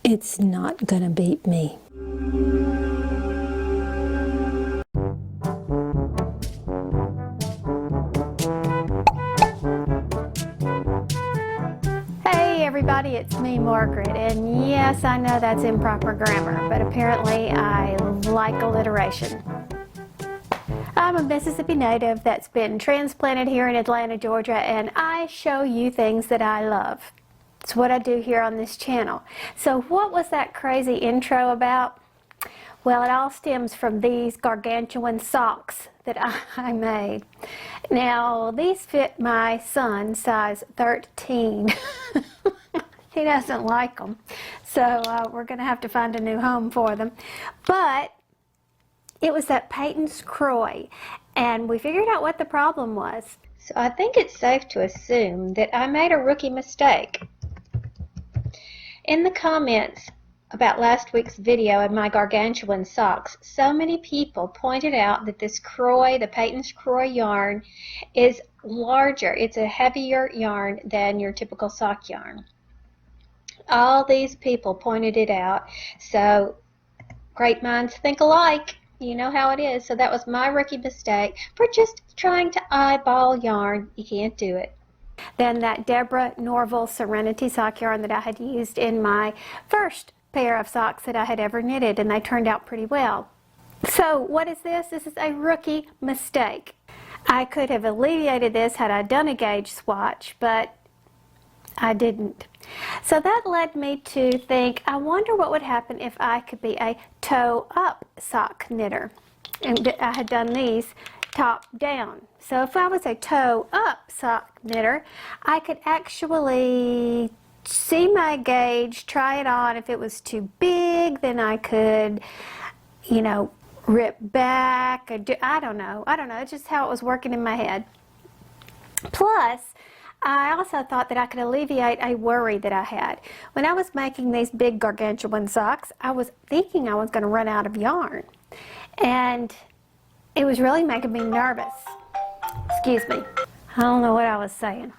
It's not gonna beat me. Hey everybody, it's me, Margaret, and yes, I know that's improper grammar, but apparently I like alliteration. I'm a Mississippi native that's been transplanted here in Atlanta, Georgia, and I show you things that I love. It's what I do here on this channel. So what was that crazy intro about? Well, it all stems from these gargantuan socks that I made. Now, these fit my son, size 13. He doesn't like them, so we're going to have to find a new home for them. But it was that Patons Kroy, and we figured out what the problem was. So I think it's safe to assume that I made a rookie mistake. In the comments about last week's video of my gargantuan socks, so many people pointed out that this Kroy, the Patons Kroy yarn, is larger. It's a heavier yarn than your typical sock yarn. All these people pointed it out, so great minds think alike. You know how it is. So that was my rookie mistake for just trying to eyeball yarn. You can't do it. Then that Deborah Norville Serenity sock yarn that I had used in my first pair of socks that I had ever knitted, and they turned out pretty well. So what is this? This is a rookie mistake. I could have alleviated this had I done a gauge swatch, but I didn't. So that led me to think, I wonder what would happen if I could be a toe-up sock knitter. And I had done these top down. So if I was a toe-up sock knitter, I could actually see my gauge, try it on. If it was too big, then I could, you know, rip back. I don't know. It's just how it was working in my head. Plus, I also thought that I could alleviate a worry that I had. When I was making these big gargantuan socks, I was thinking I was going to run out of yarn. And it was really making me nervous. Excuse me. I don't know what I was saying.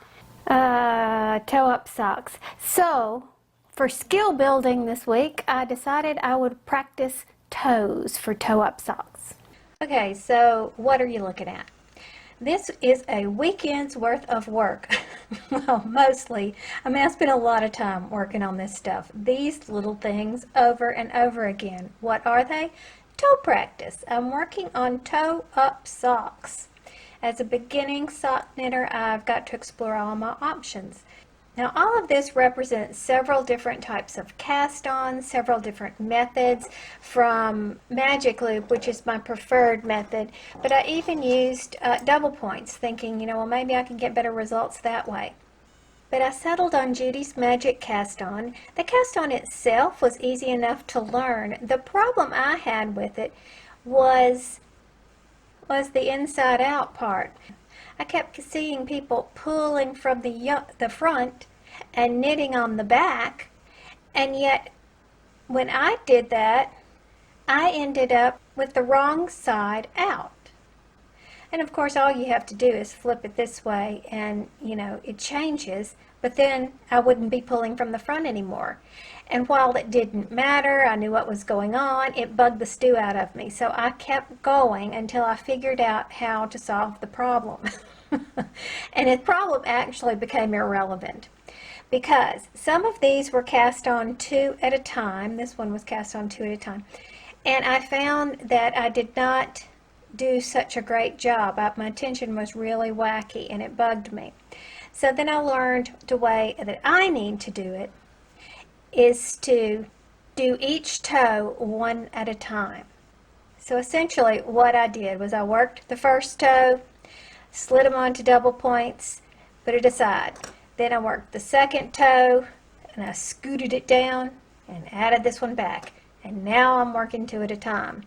Toe-up socks. So, for skill building this week, I decided I would practice toes for toe-up socks. Okay, so what are you looking at? This is a weekend's worth of work. Well, mostly. I mean, I spent a lot of time working on this stuff. These little things over and over again. What are they? Toe practice. I'm working on toe-up socks. As a beginning sock knitter, I've got to explore all my options. Now, all of this represents several different types of cast-ons, several different methods, from magic loop, which is my preferred method, but I even used double points, thinking, you know, well, maybe I can get better results that way. But I settled on Judy's Magic cast-on. The cast-on itself was easy enough to learn. The problem I had with it was the inside-out part. I kept seeing people pulling from the front and knitting on the back, and yet when I did that, I ended up with the wrong side out. And of course, all you have to do is flip it this way, and you know, it changes, but then I wouldn't be pulling from the front anymore. And while it didn't matter, I knew what was going on, it bugged the stew out of me. So I kept going until I figured out how to solve the problem. And the problem actually became irrelevant, because some of these were cast on 2 at a time. This one was cast on 2 at a time. And I found that I did not do such a great job. My tension was really wacky, and it bugged me. So then I learned the way that I need to do it is to do each toe 1 at a time. So essentially what I did was I worked the first toe, slid them onto double points, put it aside. Then I worked the second toe, and I scooted it down and added this one back. And now I'm working 2 at a time.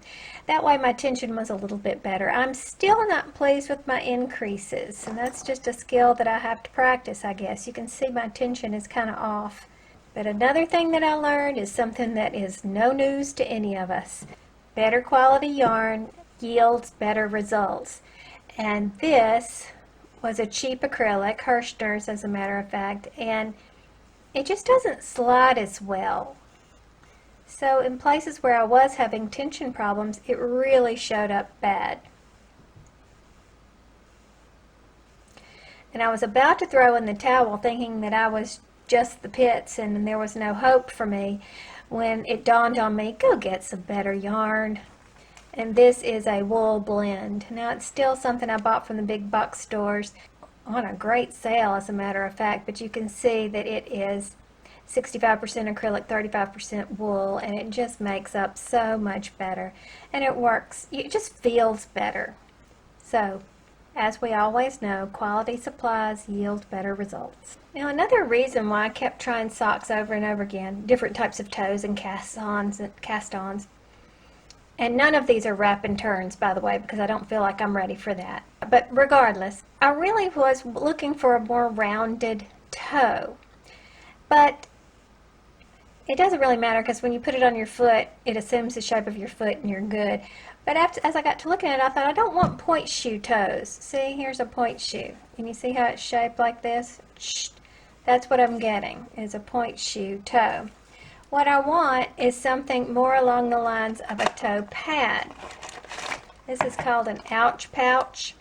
That way my tension was a little bit better. I'm still not pleased with my increases, and that's just a skill that I have to practice, I guess. You can see my tension is kind of off. But another thing that I learned is something that is no news to any of us. Better quality yarn yields better results. And this was a cheap acrylic, Hirschner's as a matter of fact, and it just doesn't slide as well. So in places where I was having tension problems, it really showed up bad. And I was about to throw in the towel thinking that I was just the pits and there was no hope for me, when it dawned on me, go get some better yarn. And this is a wool blend. Now it's still something I bought from the big box stores on a great sale, as a matter of fact, but you can see that it is 65% acrylic, 35% wool, and it just makes up so much better. And it works, it just feels better. So, as we always know, quality supplies yield better results. Now another reason why I kept trying socks over and over again, different types of toes and cast-ons, and none of these are wrap and turns, by the way, because I don't feel like I'm ready for that. But regardless, I really was looking for a more rounded toe. But it doesn't really matter, because when you put it on your foot, it assumes the shape of your foot and you're good. But as I got to looking at it, I thought, I don't want point shoe toes. See, here's a point shoe. Can you see how it's shaped like this? That's what I'm getting, is a point shoe toe. What I want is something more along the lines of a toe pad. This is called an ouch pouch.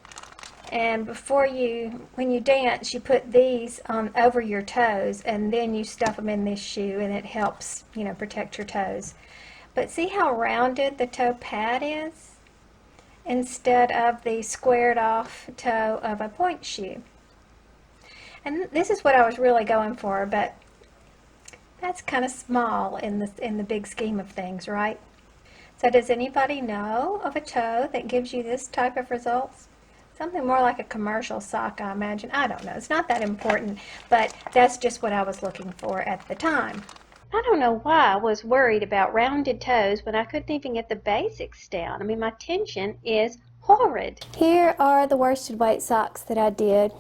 And when you dance, you put these on over your toes, and then you stuff them in this shoe, and it helps, protect your toes. But see how rounded the toe pad is, instead of the squared off toe of a point shoe. And this is what I was really going for, but that's kind of small in the big scheme of things, right? So does anybody know of a toe that gives you this type of results? Something more like a commercial sock, I imagine. I don't know. It's not that important, but that's just what I was looking for at the time. I don't know why I was worried about rounded toes when I couldn't even get the basics down. I mean, my tension is horrid. Here are the worsted weight socks that I did.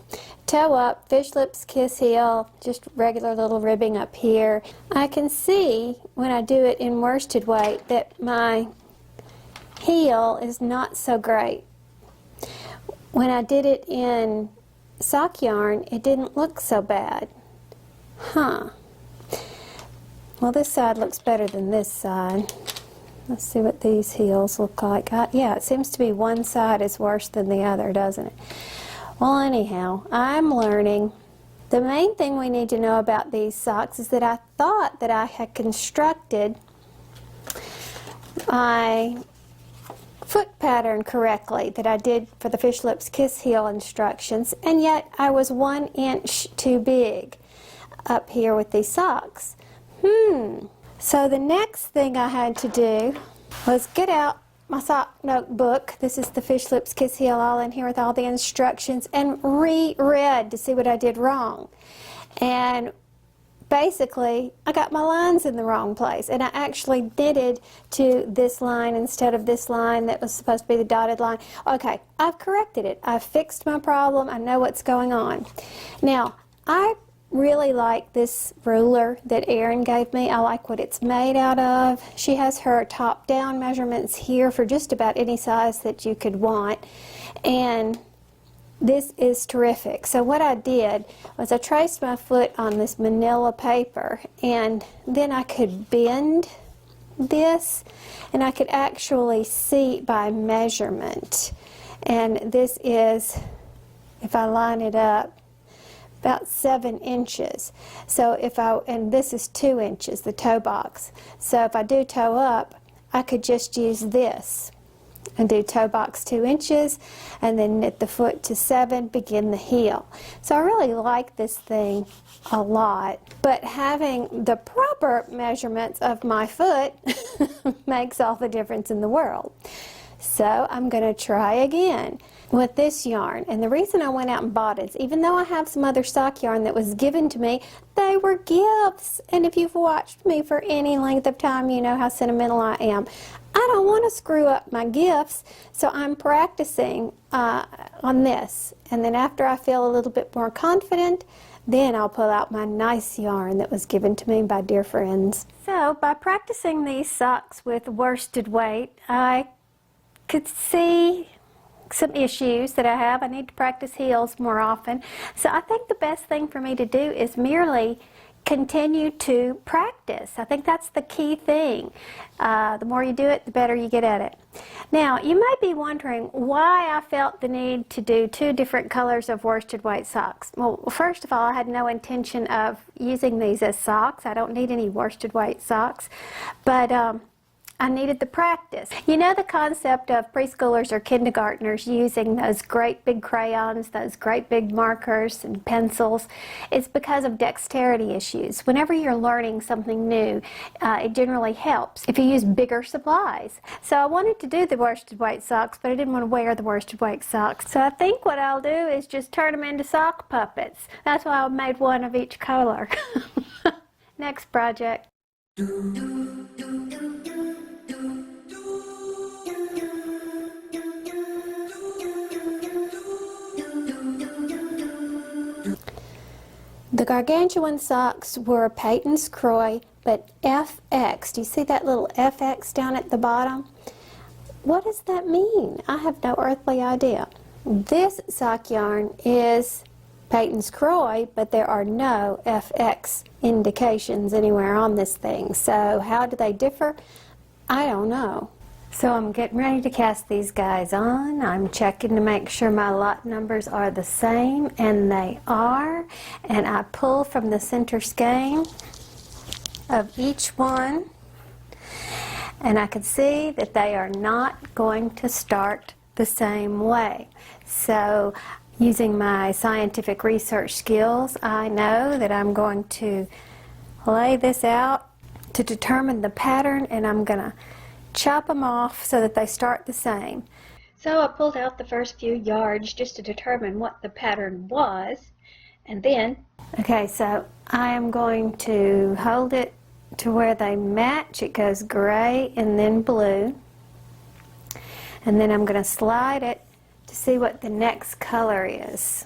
Toe up, fish lips, kiss heel, just regular little ribbing up here. I can see when I do it in worsted weight that my heel is not so great. When I did it in sock yarn, it didn't look so bad. Well, this side looks better than this side. Let's see what these heels look like. Yeah, it seems to be one side is worse than the other, doesn't it? Well, anyhow, I'm learning. The main thing we need to know about these socks is that I thought that I had constructed my foot pattern correctly that I did for the fish lips kiss heel instructions, and yet I was 1 inch too big up here with these socks. So the next thing I had to do was get out my sock notebook. This is the fish lips kiss heel all in here with all the instructions, and reread to see what I did wrong. And basically I got my lines in the wrong place, and I actually knitted to this line instead of this line that was supposed to be the dotted line. Okay, I've corrected it. I've fixed my problem. I know what's going on. Now, I really like this ruler that Erin gave me. I like what it's made out of. She has her top-down measurements here for just about any size that you could want, and this is terrific. So what I did was I traced my foot on this manila paper, and then I could bend this, and I could actually see by measurement. And this is, if I line it up, about 7 inches. So and this is 2 inches, the toe box. So if I do toe up, I could just use this and do toe box 2 inches, and then knit the foot to 7, begin the heel. So I really like this thing a lot, but having the proper measurements of my foot makes all the difference in the world. So I'm going to try again with this yarn. And the reason I went out and bought it is, even though I have some other sock yarn that was given to me, they were gifts. And if you've watched me for any length of time, you know how sentimental I am. I don't want to screw up my gifts, so I'm practicing on this. And then after I feel a little bit more confident, then I'll pull out my nice yarn that was given to me by dear friends. So by practicing these socks with worsted weight, I could see some issues that I have. I need to practice heels more often. So I think the best thing for me to do is merely continue to practice. I think that's the key thing. The more you do it, the better you get at it. Now, you may be wondering why I felt the need to do 2 different colors of worsted weight socks. Well, first of all, I had no intention of using these as socks. I don't need any worsted weight socks, but I needed the practice. You know the concept of preschoolers or kindergartners using those great big crayons, those great big markers and pencils. It's because of dexterity issues. Whenever you're learning something new, it generally helps if you use bigger supplies. So I wanted to do the worsted weight socks, but I didn't want to wear the worsted weight socks. So I think what I'll do is just turn them into sock puppets. That's why I made one of each color. Next project. The gargantuan socks were Patons Kroy, but FX. Do you see that little FX down at the bottom? What does that mean? I have no earthly idea. This sock yarn is Patons Kroy, but there are no FX indications anywhere on this thing. So how do they differ? I don't know. So I'm getting ready to cast these guys on. I'm checking to make sure my lot numbers are the same, and they are. And I pull from the center skein of each one, and I can see that they are not going to start the same way. So using my scientific research skills, I know that I'm going to lay this out to determine the pattern, and I'm going to chop them off so that they start the same. So I pulled out the first few yards just to determine what the pattern was, and then, okay, so I am going to hold it to where they match. It goes gray and then blue, and then I'm going to slide it to see what the next color is.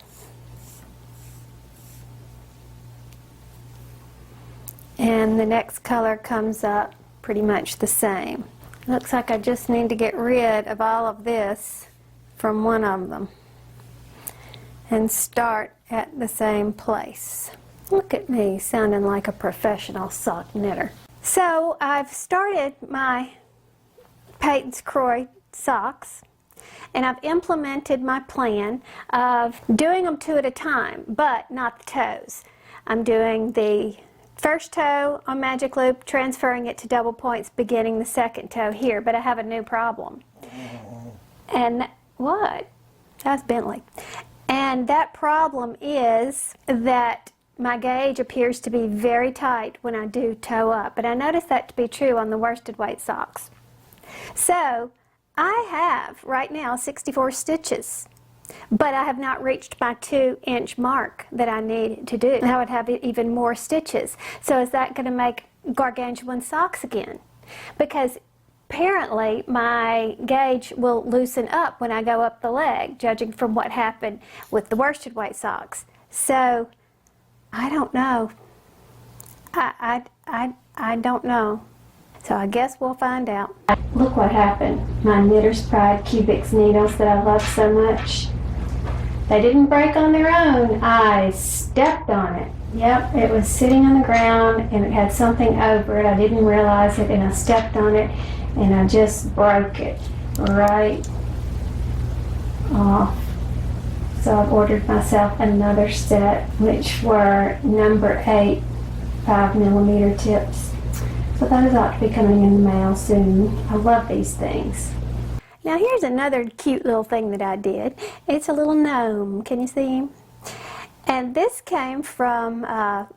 And the next color comes up pretty much the same. Looks like I just need to get rid of all of this from one of them and start at the same place. Look at me sounding like a professional sock knitter. So I've started my Patons Kroy socks, and I've implemented my plan of doing them 2 at a time, but not the toes. I'm doing the first toe on magic loop, transferring it to double points, beginning the second toe here, but I have a new problem. And what? That's Bentley. And that problem is that my gauge appears to be very tight when I do toe up, but I noticed that to be true on the worsted weight socks. So I have right now 64 stitches. But I have not reached my 2-inch mark that I need to do. I would have even more stitches. So is that going to make gargantuan socks again? Because apparently my gauge will loosen up when I go up the leg, judging from what happened with the worsted weight socks. So I don't know. I don't know. So I guess we'll find out. Look what happened. My Knitter's Pride Cubics needles that I love so much. They didn't break on their own. I stepped on it. Yep, it was sitting on the ground and it had something over it. I didn't realize it, and I stepped on it and I just broke it right off. So I've ordered myself another set, which were number 8 5mm tips. So those ought to be coming in the mail soon. I love these things. Now here's another cute little thing that I did. It's a little gnome. Can you see him? And this came from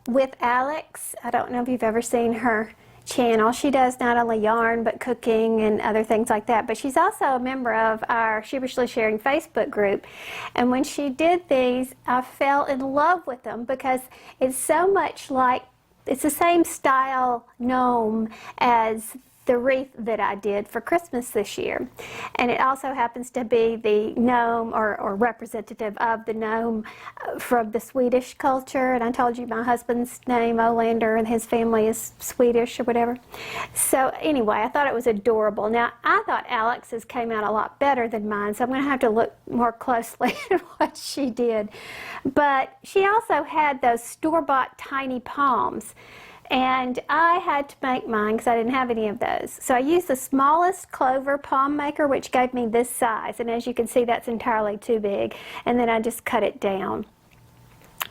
With Alex. I don't know if you've ever seen her channel. She does not only yarn but cooking and other things like that, but she's also a member of our Sheepishly Sharing Facebook group. And when she did these, I fell in love with them because it's so much like, it's the same style gnome as the wreath that I did for Christmas this year. And it also happens to be the gnome or representative of the gnome from the Swedish culture. And I told you my husband's name, Olander, and his family is Swedish or whatever. So anyway, I thought it was adorable. Now, I thought Alex's came out a lot better than mine, so I'm going to have to look more closely at what she did. But she also had those store-bought tiny palms. And I had to make mine because I didn't have any of those. So I used the smallest clover palm maker, which gave me this size. And as you can see, that's entirely too big. And then I just cut it down.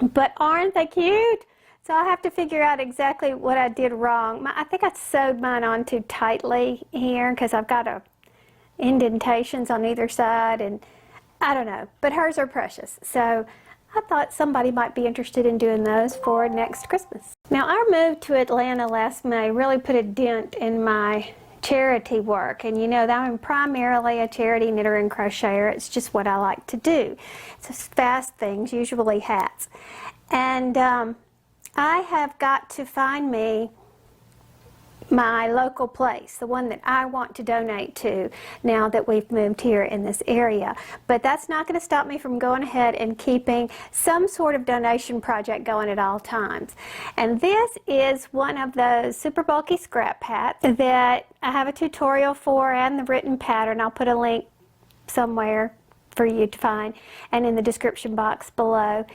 But aren't they cute? So I have to figure out exactly what I did wrong. I think I sewed mine on too tightly here because I've got indentations on either side. And I don't know. But hers are precious. So I thought somebody might be interested in doing those for next Christmas. Now, our move to Atlanta last May really put a dent in my charity work. And you know that I'm primarily a charity knitter and crocheter. It's just what I like to do. It's just fast things, usually hats. And I have got to find me my local place, the one that I want to donate to now that we've moved here in this area. But that's not going to stop me from going ahead and keeping some sort of donation project going at all times. And this is one of those super bulky scrap hats that I have a tutorial for and the written pattern. I'll put a link somewhere for you to find and in the description box below.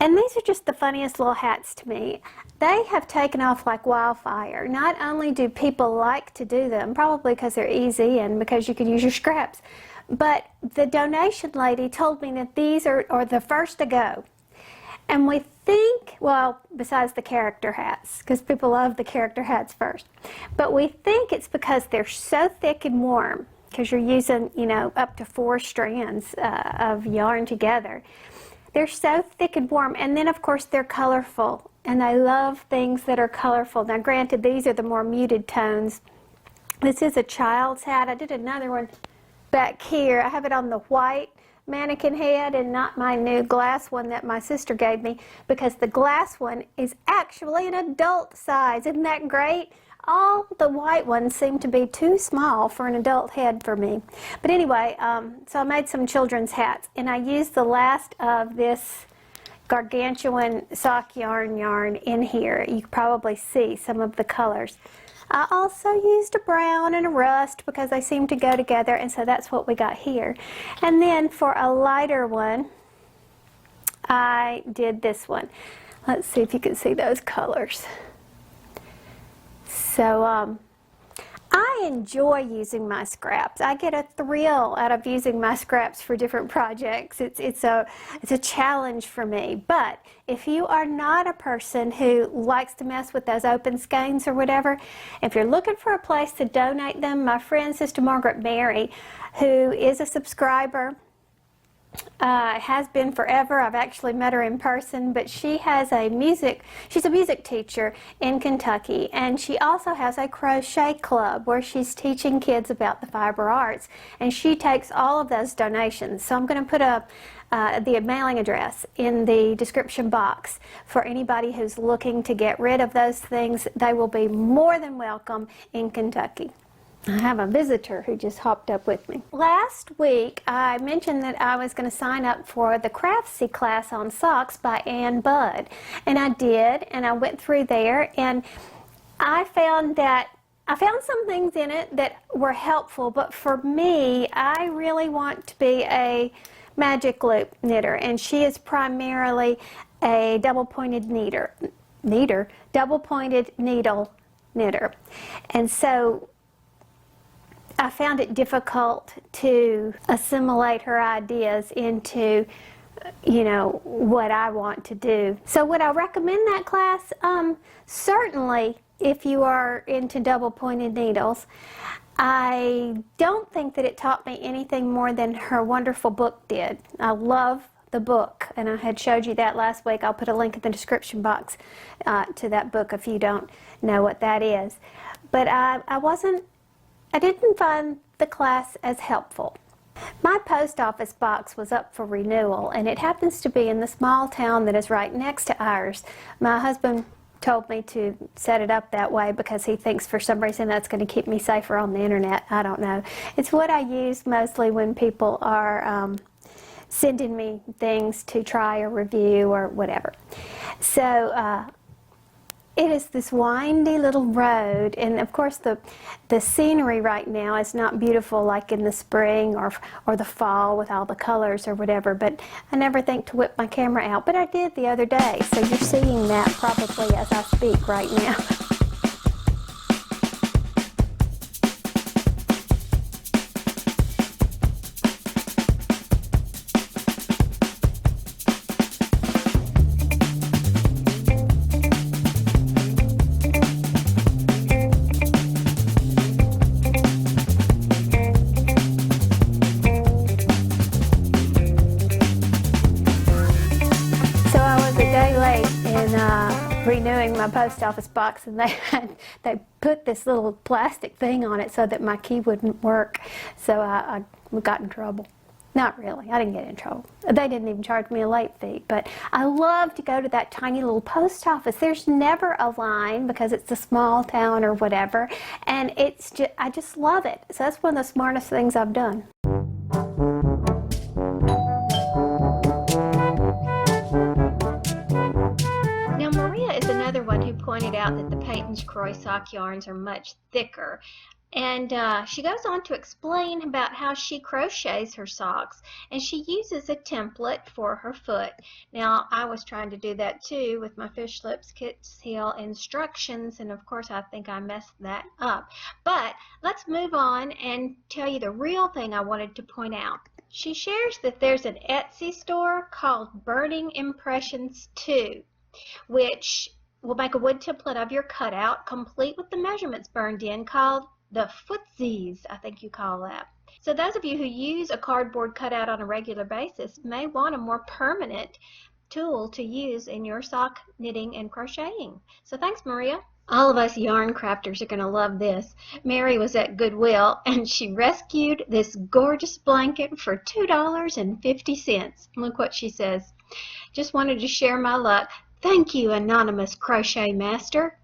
And these are just the funniest little hats to me. They have taken off like wildfire. Not only do people like to do them, probably because they're easy and because you can use your scraps, but the donation lady told me that these are the first to go. And we think, well, besides the character hats, because people love the character hats first, but we think it's because they're so thick and warm, because you're using, you know, up to 4 strands of yarn together. They're so thick and warm, and then of course they're colorful, and I love things that are colorful. Now granted, these are the more muted tones. This is a child's hat. I did another one back here. I have it on the white mannequin head and not my new glass one that my sister gave me, because the glass one is actually an adult size. Isn't that great? All the white ones seem to be too small for an adult head for me. But anyway, so I made some children's hats, and I used the last of this gargantuan sock yarn in here. You can probably see some of the colors. I also used a brown and a rust because they seem to go together, and so that's what we got here. And then for a lighter one, I did this one. Let's see if you can see those colors. So I enjoy using my scraps. I get a thrill out of using my scraps for different projects. It's a challenge for me. But if you are not a person who likes to mess with those open skeins or whatever, if you're looking for a place to donate them, my friend Sister Margaret Mary, who is a subscriber, has been forever. I've actually met her in person, but she has she's a music teacher in Kentucky, and she also has a crochet club where she's teaching kids about the fiber arts, and she takes all of those donations. So I'm going to put the mailing address in the description box for anybody who's looking to get rid of those things. They will be more than welcome in Kentucky. I have a visitor who just hopped up with me. Last week I mentioned that I was going to sign up for the Craftsy class on socks by Ann Budd, and I did, and I went through there, and I found some things in it that were helpful, but for me, I really want to be a magic loop knitter, and she is primarily a double-pointed double-pointed needle knitter, and so I found it difficult to assimilate her ideas into, you know, what I want to do. So would I recommend that class? Certainly, if you are into double-pointed needles. I don't think that it taught me anything more than her wonderful book did. I love the book, and I had showed you that last week. I'll put a link in the description box to that book if you don't know what that is. But I didn't find the class as helpful. My post office box was up for renewal, and it happens to be in the small town that is right next to ours. My husband told me to set it up that way because he thinks for some reason that's going to keep me safer on the internet. I don't know. It's what I use mostly when people are sending me things to try or review or whatever. So it is this windy little road, and of course the scenery right now is not beautiful like in the spring or the fall with all the colors or whatever, but I never think to whip my camera out, but I did the other day, so you're seeing that probably as I speak right now. Renewing my post office box, and they put this little plastic thing on it so that my key wouldn't work, so I got in trouble. Not really, I didn't get in trouble. They didn't even charge me a late fee, but I love to go to that tiny little post office. There's never a line because it's a small town or whatever, and I just love it. So that's one of the smartest things I've done. Now, Maria is another one who pointed out that the Patons Kroy sock yarns are much thicker. And she goes on to explain about how she crochets her socks, and she uses a template for her foot. Now, I was trying to do that too with my fish lips kids heel instructions, and of course I think I messed that up. But let's move on and tell you the real thing I wanted to point out. She shares that there's an Etsy store called Burning Impressions 2, which will make a wood template of your cutout, complete with the measurements burned in, called the footsies, I think you call that. So those of you who use a cardboard cutout on a regular basis may want a more permanent tool to use in your sock knitting and crocheting. So thanks, Maria. All of us yarn crafters are going to love this. Mary was at Goodwill and she rescued this gorgeous blanket for $2.50. Look what she says. Just wanted to share my luck. Thank you, anonymous crochet master.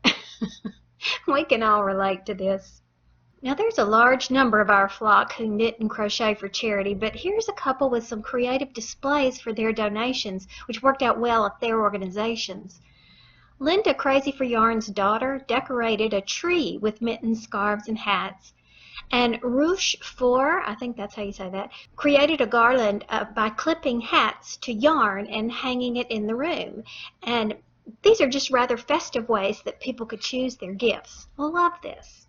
We can all relate to this. Now, there's a large number of our flock who knit and crochet for charity, but here's a couple with some creative displays for their donations, which worked out well at their organizations. Linda Crazy for Yarn's daughter decorated a tree with mittens, scarves, and hats. And Ruche 4, I think that's how you say that, created a garland by clipping hats to yarn and hanging it in the room. And these are just rather festive ways that people could choose their gifts. I love this.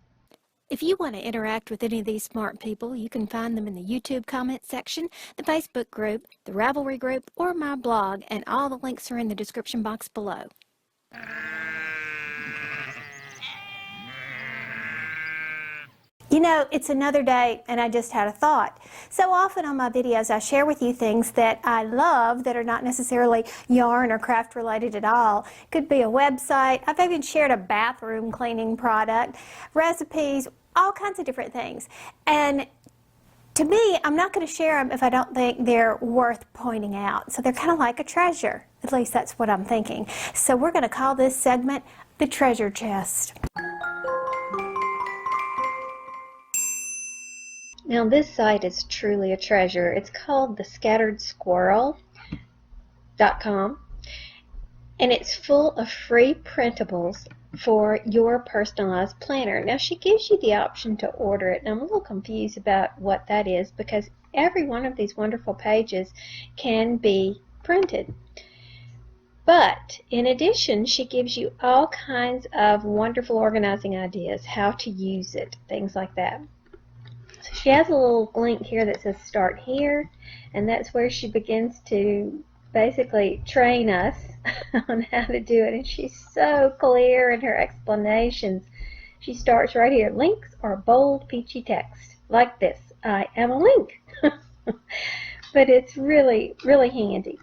If you want to interact with any of these smart people, you can find them in the YouTube comment section, the Facebook group, the Ravelry group, or my blog, and all the links are in the description box below. You know, it's another day and I just had a thought. So often on my videos I share with you things that I love that are not necessarily yarn or craft related at all. Could be a website. I've even shared a bathroom cleaning product, recipes, all kinds of different things. And to me, I'm not going to share them if I don't think they're worth pointing out. So they're kind of like a treasure. At least that's what I'm thinking. So we're going to call this segment the treasure chest. Now this site is truly a treasure. It's called thescatteredsquirrel.com, and it's full of free printables for your personalized planner. Now she gives you the option to order it, and I'm a little confused about what that is because every one of these wonderful pages can be printed. But in addition, she gives you all kinds of wonderful organizing ideas, how to use it, things like that. She has a little link here that says start here, and that's where she begins to basically train us on how to do it, and she's so clear in her explanations. She starts right here. Links are bold, peachy text like this. I am a link. But it's really, really handy.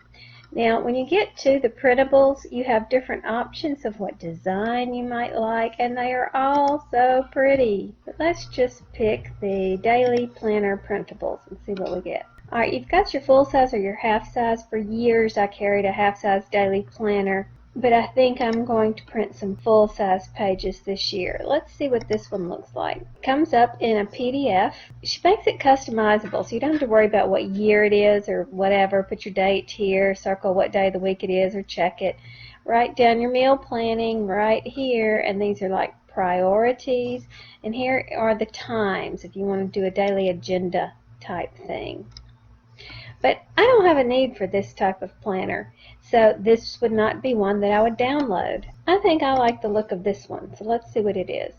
Now, when you get to the printables, you have different options of what design you might like, and they are all so pretty. But let's just pick the daily planner printables and see what we get. Alright, you've got your full size or your half size. For years, I carried a half size daily planner. but I think I'm going to print some full-size pages this year. Let's see what this one looks like. It comes up in a PDF. She makes it customizable, so you don't have to worry about what year it is or whatever. Put your date here, circle what day of the week it is, or check it. Write down your meal planning right here, and these are like priorities, and here are the times if you want to do a daily agenda type thing. But I don't have a need for this type of planner, so this would not be one that I would download. I think I like the look of this one, so let's see what it is.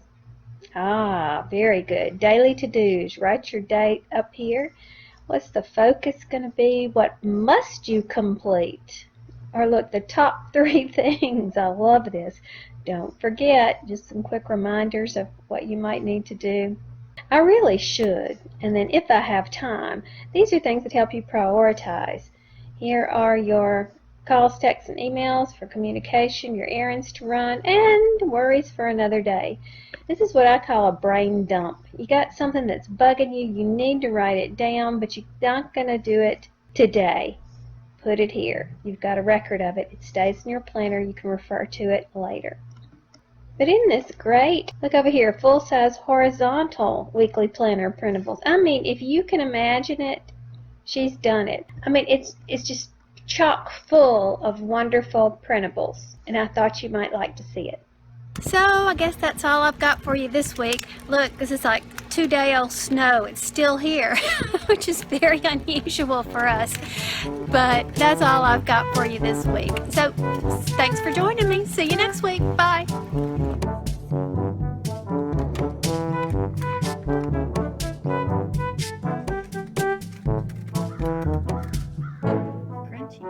Ah, very good. Daily to-dos. Write your date up here. What's the focus going to be? What must you complete? Or look, the top 3 things. I love this. Don't forget, just some quick reminders of what you might need to do. I really should. And then if I have time, these are things that help you prioritize. Here are your calls, texts, and emails for communication, your errands to run, and worries for another day. This is what I call a brain dump. You got something that's bugging you, you need to write it down, but you're not going to do it today. Put it here. You've got a record of it. It stays in your planner. You can refer to it later. But isn't this great? Look over here, full-size horizontal weekly planner printables. I mean, if you can imagine it, she's done it. I mean, it's just chock full of wonderful printables, and I thought you might like to see it. So I guess that's all I've got for you this week. Look, this is like 2-day-old snow. It's still here, which is very unusual for us. But that's all I've got for you this week. So thanks for joining me. See you next week. Bye. Crunchy.